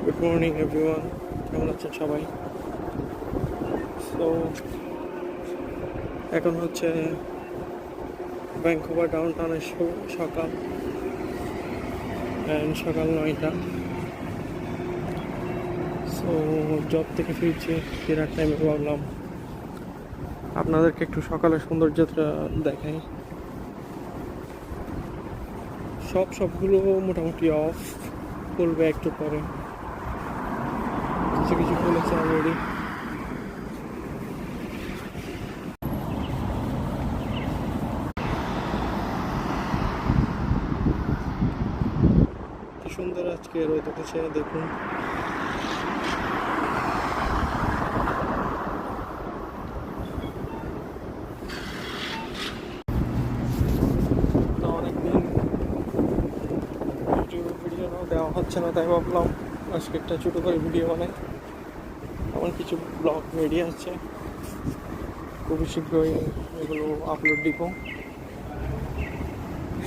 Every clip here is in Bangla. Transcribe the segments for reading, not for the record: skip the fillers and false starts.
গুড মর্নিং এভরিওয়ান, কেমন আছেন সবাই? সো এখন হচ্ছে ভ্যাঙ্কুভার ডাউনটাউনের সকাল 9টা। সো জব থেকে ফেরার টাইমে ভাবলাম আপনাদেরকে একটু সকালের সৌন্দর্যটা দেখাই। সবগুলো মোটামুটি অফ, খুলবে একটু পরে, কিছু কিছু খুলেছে অলরেডি। কি সুন্দর আজকে রোদ উঠেছে, দেখুন। অনেকদিন ইউটিউবে ভিডিও দেওয়া হচ্ছে না, তাই ভাবলাম আজকে একটা ছোটো করে ভিডিও বানাই। আমার কিছু ব্লগ রেডি আছে, খুবই শীঘ্রই এগুলো আপলোড দিব।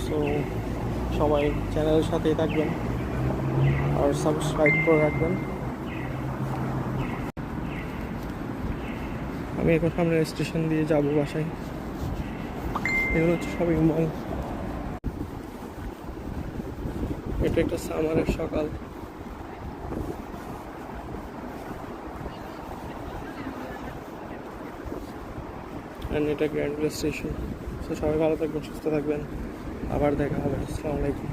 সো সবাই চ্যানেলের সাথেই থাকবেন আর সাবস্ক্রাইব করে রাখবেন। আমি এখন সামনের স্টেশন দিয়ে যাব বাসায়। এগুলো হচ্ছে শপিং মল। এটা একটা সামারের সকাল। এটা গ্র্যান্ড স্টেশন। সো সবাই ভালো থাকবেন, সুস্থ থাকবেন, আবার দেখা হবে। আসসালামু আলাইকুম।